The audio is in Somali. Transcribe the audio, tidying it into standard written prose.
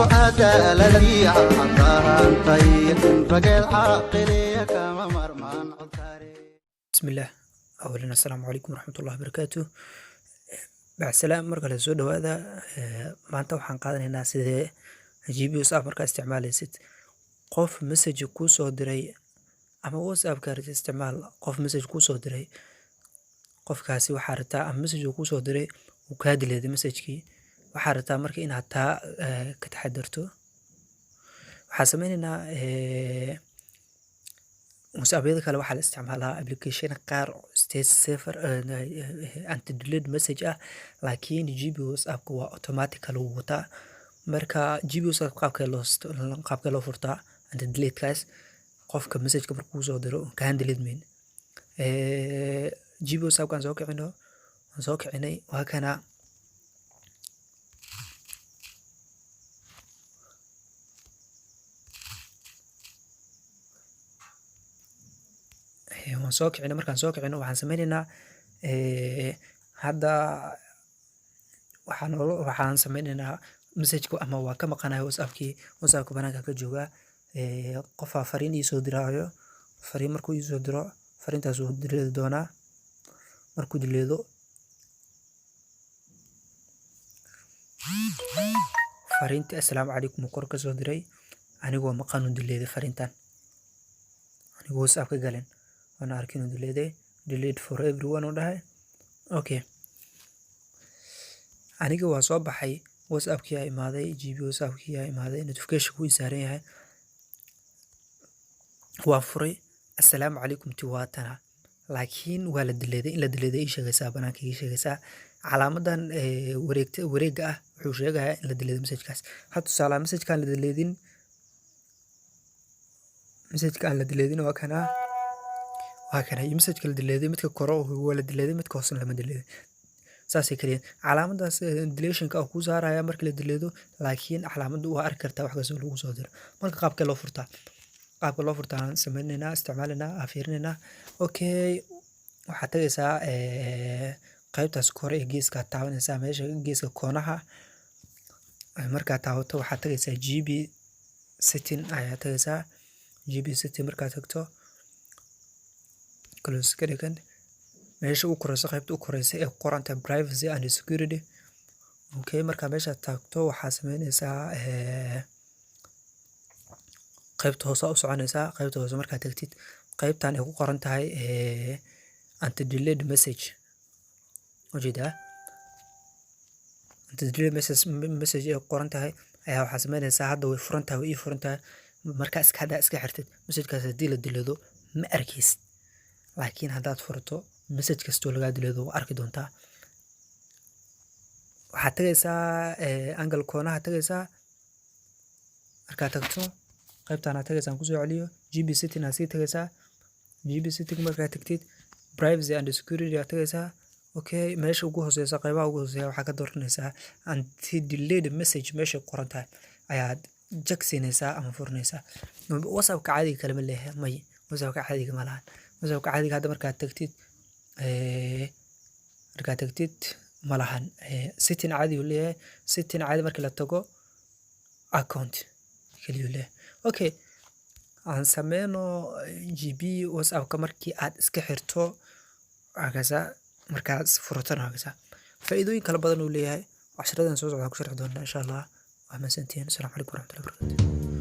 عدالتي عطاها انتي رجل عاقلي كما مرمان عطاري. بسم الله. أولا السلام عليكم ورحمة الله وبركاته. بعد سلام مركز السود هذا ما أنت وحن قادنا الناس إذا جيبي وصاف مركز استعمال ست قف مسج كوسو دري أما وصاف كارت استعمال قف مسج كوسو دري قف كاسي وحارتا أم مسج كوسو دري وكادل هذا مسج كي وحارتا مركي إنها تا كتحدرتو وحاسميننا مسابقة كلا واحد استعمالها أبليكيشن قار ستيت سيفر أنت ديليت مسج لكن جيبي واتساب كوا أوتوماتيكال ووتا مركا جيبي واتساب قابك لو فرتا أنت ديليت كاس قفك مسج كبركو صدره كان ديليت مين جيبي واتساب كان زوك عنه وهكذا waan soo kicino markaan soo kicino waxaan sameynaynaa hadda waxaan sameynaynaa message-ku ama waa ka maqanahay whatsappka banaanka ka jooga qof fariin ii soo diraayo fariin markuu ii soo diro fariintaas uu dileedi doonaa markuu dileedo fariintii assalaamu calaykum kor ka soo diray anigoo maqan u dileeday fariintan anigoo whatsapp ka galin أنا أركينه delete for everyone وده أوكي أنا جو وصاب حي واتساب كيا ماذا جيبي واتساب كيا ماذا notification كوي سارين وافري السلام عليكم تواتنا لكن ولا delete إلا delete إيش جسا بناك إيش جسا علامة وريقة حوشيقة إلا delete مسج كاس حتى سلام مسج كان delete مسج كان delete وكنا وهكذا يمسج كل دليل متك كرو ولا دليل متك وصل لما دليل ساسي كلين علامة دليشن كأكو زهرة يا مركل دليله لكن علامة وأركرتها وحاجة زولو صادر مرك قابك الله فرتا سمعنا استعمالنا أفيرنا أوكي وحتى إذا قيبت سكور إجيس كتاون إنسان ماشي إجيس كونها مركا تاوتو وحتى إذا جيبي ستين آيات إذا جيبي ستين مركا تكتو close كده meesha uu korayso qaybta uu koraysay ee qoranta privacy and security okay marka meesha taagto waxaa sameynaysaa qaybta hoose u soconaysaa qaybta hoose marka tagtid qaybtan ay ku qoran tahay anti delete message wajida anti delete message ay qoran tahay ayaa waxaa sameynaysaa hadda way furan tahay marka iska xirtid message-kaas hadii la dileedo ma arkaysid laakiin haddaad furto message kastoo lagaa dileedo waa arki doontaa waxaad tagaysaa angle koonaha tagaysaa markaad tagto qaybtaana tagaysaa kusoo celiyo gb setting aa sii tagaysaa gb setting markaad tagtid privacy and security aa tagaysaa okay meesha ugu hooseysa qaybaha ugu hooseeya waxaa ka dooranaysaa anti delete message meesha qoran tahay ayaad jagsinaysaa ama furinaysaa whatsappka caadiga kalama leeyahay may whatsappka caadiga ma lahan وزاوك عادي هذا مركات تكتيت ملهن ستين عادي ولا ستين عادي مركل تجو account كلي ولا أوكي عن سمينه جي بي واتساب كمركي عاد إسكحرتو هكذا مركز فرطنا هكذا فإذا يكلا بدن ولا 10 دقائق نسوي على كشرح دونا إن شاء الله وهم سنتين. السلام عليكم ورحمة الله وبركاته.